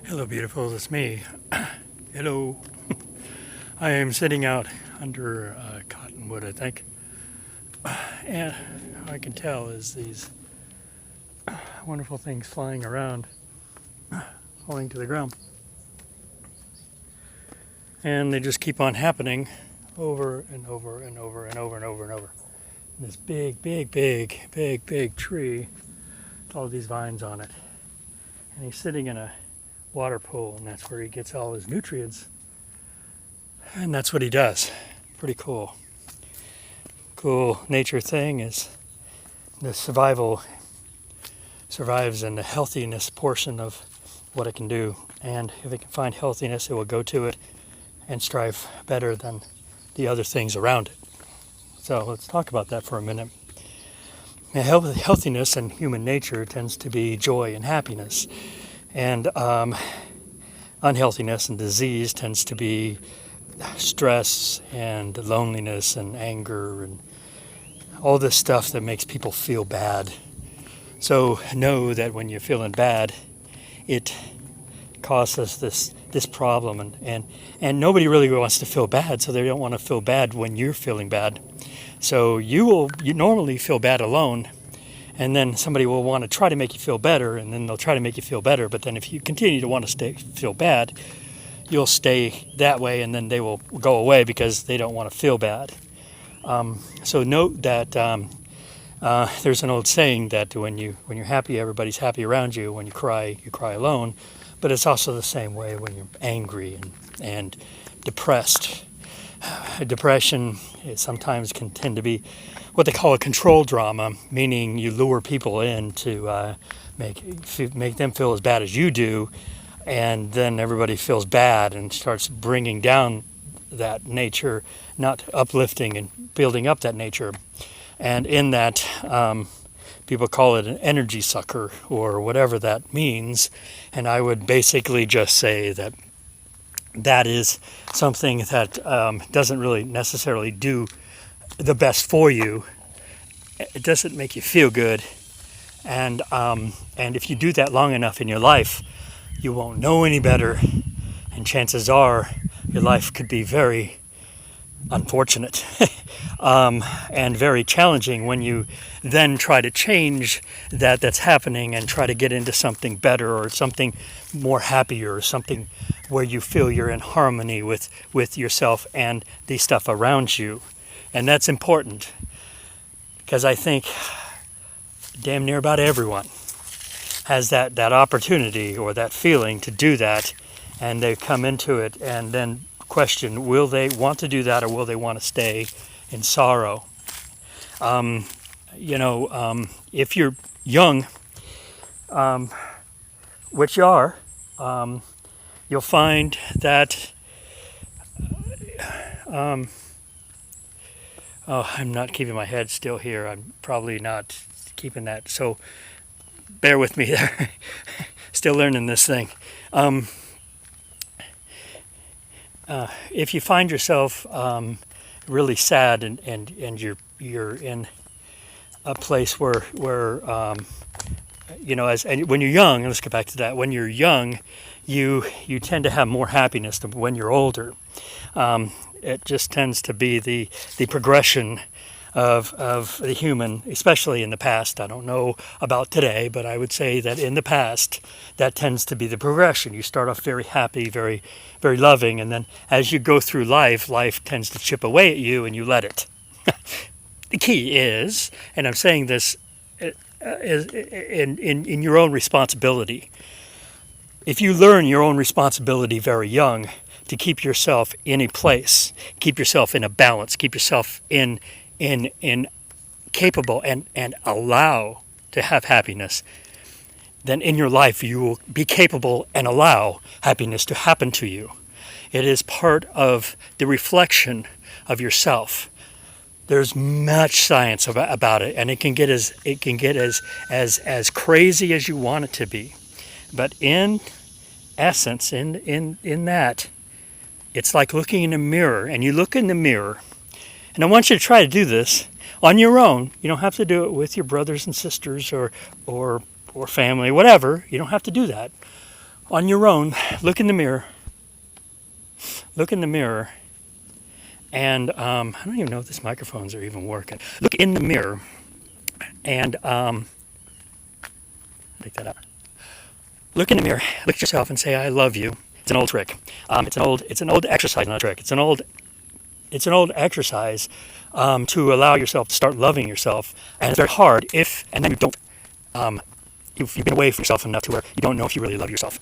Hello, beautiful. It's me. Hello. I am sitting out under cottonwood, I think, and all I can tell is these wonderful things flying around, falling to the ground, and they just keep on happening over and over and over and over and over and over. And this big tree with all these vines on it, and he's sitting in a water pool, and that's where he gets all his nutrients, and that's what he does. Pretty cool. Cool nature thing is the survives in the healthiness portion of what it can do. And if it can find healthiness, it will go to it and strive better than the other things around it. So let's talk about that for a minute. Healthiness in human nature tends to be joy and happiness. And unhealthiness and disease tends to be stress and loneliness and anger and all this stuff that makes people feel bad. So know that when you're feeling bad, it causes this problem, and nobody really wants to feel bad, so they don't want to feel bad when you're feeling bad. So you normally feel bad alone, and then somebody will want to try to make you feel better, and then they'll try to make you feel better. But then if you continue to want to feel bad, you'll stay that way, and then they will go away because they don't want to feel bad. So note that there's an old saying that when you're happy, everybody's happy around you. When you cry alone. But it's also the same way when you're angry and depressed. Depression sometimes can tend to be what they call a control drama, meaning you lure people in to make them feel as bad as you do, and then everybody feels bad and starts bringing down that nature, not uplifting and building up that nature. And in that, people call it an energy sucker or whatever that means. And I would basically just say that that is something that doesn't really necessarily do the best for you. It doesn't make you feel good. And if you do that long enough in your life, you won't know any better. And chances are your life could be very unfortunate and very challenging when you then try to change that's happening and try to get into something better or something more happier or something where you feel you're in harmony with yourself and the stuff around you. And that's important because I think damn near about everyone has that opportunity or that feeling to do that, and they come into it and then question, will they want to do that or will they want to stay in sorrow? If you're young, which you are, you'll find that I'm not keeping my head still here. I'm probably not keeping that, so bear with me there. Still learning this thing. If you find yourself really sad and you're in a place where when you're young, let's get back to that. When you're young, you tend to have more happiness than when you're older. It just tends to be the progression of the human, especially in the past. I don't know about today, but I would say that in the past, that tends to be the progression. You start off very happy, very, very loving, and then as you go through life tends to chip away at you and you let it. The key is, and I'm saying this is in your own responsibility. If you learn your own responsibility very young to keep yourself in a place, keep yourself in a balance, keep yourself in capable and allow to have happiness, then in your life you will be capable and allow happiness to happen to you. It is part of the reflection of yourself. There's much science about it, and it can get as crazy as you want it to be. But in essence, in that, it's like looking in a mirror, and you look in the mirror, and I want you to try to do this on your own. You don't have to do it with your brothers and sisters or family, whatever. You don't have to do that. On your own, look in the mirror. Look in the mirror. And I don't even know if these microphones are even working. Look in the mirror and take that out. Look in the mirror. Look at yourself and say, "I love you." It's an old trick. It's an old exercise, not a trick. It's an old exercise to allow yourself to start loving yourself, and it's very hard and then you don't. You've been away from yourself enough to where you don't know if you really love yourself.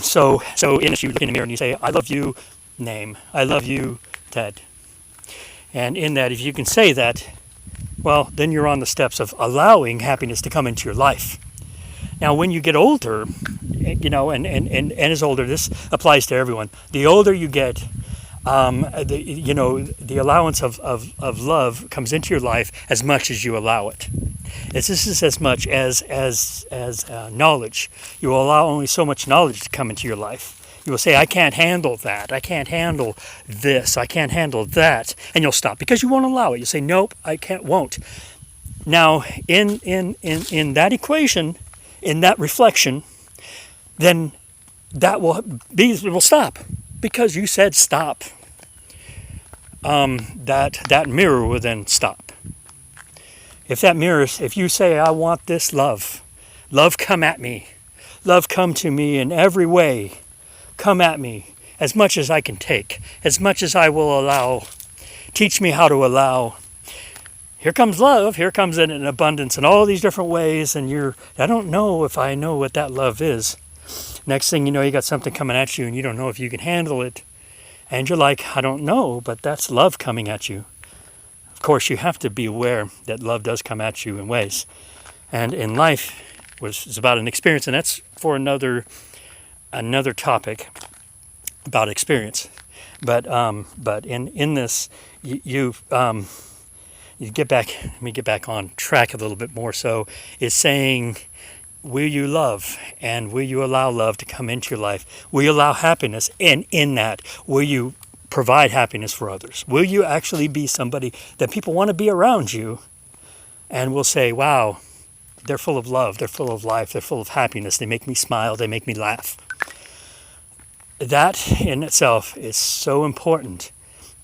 So in this, you look in the mirror and you say, "I love you, name. I love you, Ted." And in that, if you can say that, well, then you're on the steps of allowing happiness to come into your life. Now, when you get older, and as older, this applies to everyone. The older you get, the allowance of love comes into your life as much as you allow it. This is as much as knowledge. You will allow only so much knowledge to come into your life. You will say, "I can't handle that. I can't handle this. I can't handle that," and you'll stop because you won't allow it. You say, "Nope, I can't, won't." Now, in that equation, in that reflection, then that will stop because you said stop. That mirror will then stop. If you say, "I want this love come at me, love come to me in every way, come at me as much as I can take, as much as I will allow, teach me how to allow." Here comes love, here comes it in abundance in all these different ways, and I don't know if I know what that love is. Next thing you know, you got something coming at you and you don't know if you can handle it. And you're like, "I don't know," but that's love coming at you. Of course, you have to be aware that love does come at you in ways. And in life, it's about an experience, and that's for another topic about experience. But in this, you get back. Let me get back on track a little bit more. So it's saying, will you love, and will you allow love to come into your life? Will you allow happiness? And in that, will you provide happiness for others? Will you actually be somebody that people want to be around you and will say, "Wow, they're full of love, they're full of life, they're full of happiness, they make me smile, they make me laugh." That in itself is so important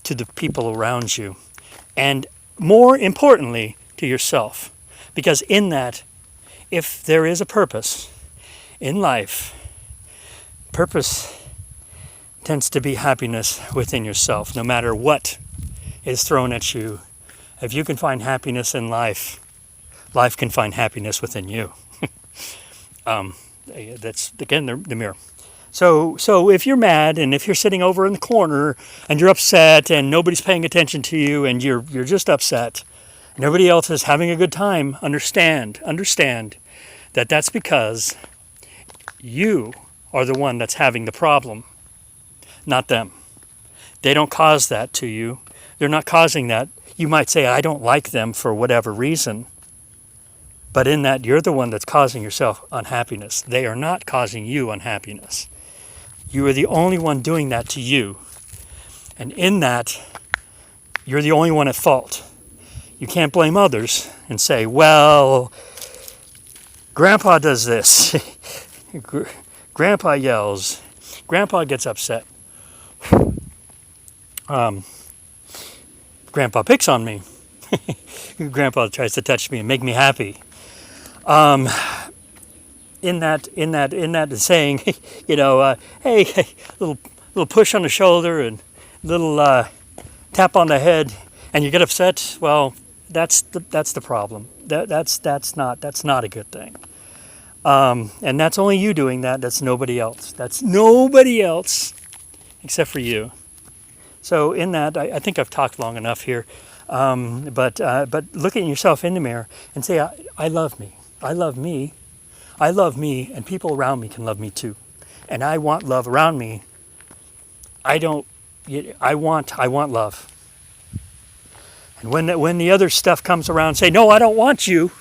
to the people around you, and more importantly to yourself, because in that, if there is a purpose in life, purpose tends to be happiness within yourself, no matter what is thrown at you. If you can find happiness in life, life can find happiness within you. That's, again, the mirror. So if you're mad, and if you're sitting over in the corner and you're upset and nobody's paying attention to you and you're just upset and everybody else is having a good time, understand that that's because you are the one that's having the problem, not them. They don't cause that to you. They're not causing that. You might say, "I don't like them for whatever reason." But in that, you're the one that's causing yourself unhappiness. They are not causing you unhappiness. You are the only one doing that to you. And in that, you're the only one at fault. You can't blame others and say, "Well, Grandpa does this. Grandpa yells. Grandpa gets upset. Grandpa picks on me. Grandpa tries to touch me and make me happy." In that saying, hey, little push on the shoulder and little tap on the head, and you get upset. Well, that's the problem. That's not a good thing. And that's only you doing that. That's nobody else. That's nobody else except for you. So in that, I think I've talked long enough here. But look at yourself in the mirror and say, I love me. I love me. I love me, and people around me can love me too. And I want love around me. I want love. And when the other stuff comes around, say, "No, I don't want you.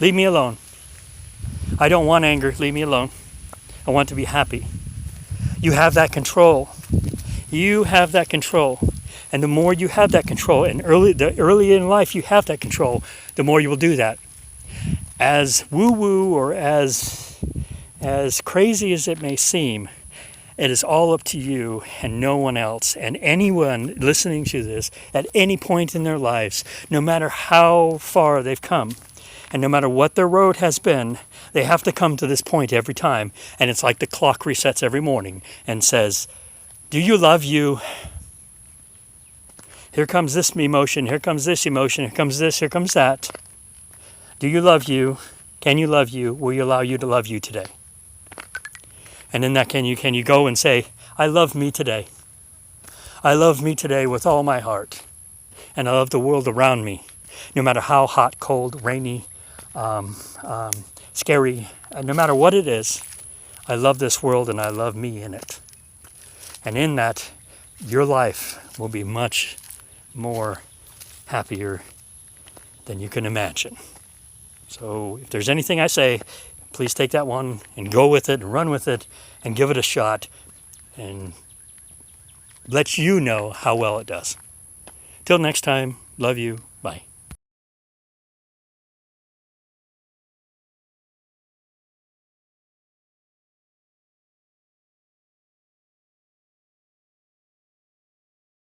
Leave me alone. I don't want anger. Leave me alone. I want to be happy." You have that control. You have that control. And the more you have that control, and early in life you have that control, the more you will do that. As woo-woo or as As crazy as it may seem, it is all up to you and no one else. And anyone listening to this at any point in their lives, no matter how far they've come, and no matter what their road has been, they have to come to this point every time. And it's like the clock resets every morning and says, do you love you? Here comes this emotion, here comes this emotion, here comes this, here comes that. Do you love you? Can you love you? Will you allow you to love you today? And in that, can you go and say, I love me today. I love me today with all my heart. And I love the world around me, no matter how hot, cold, rainy, scary, no matter what it is. I love this world and I love me in it. And in that, your life will be much more happier than you can imagine. So if there's anything I say, please take that one and go with it and run with it and give it a shot and let you know how well it does. Till next time, love you.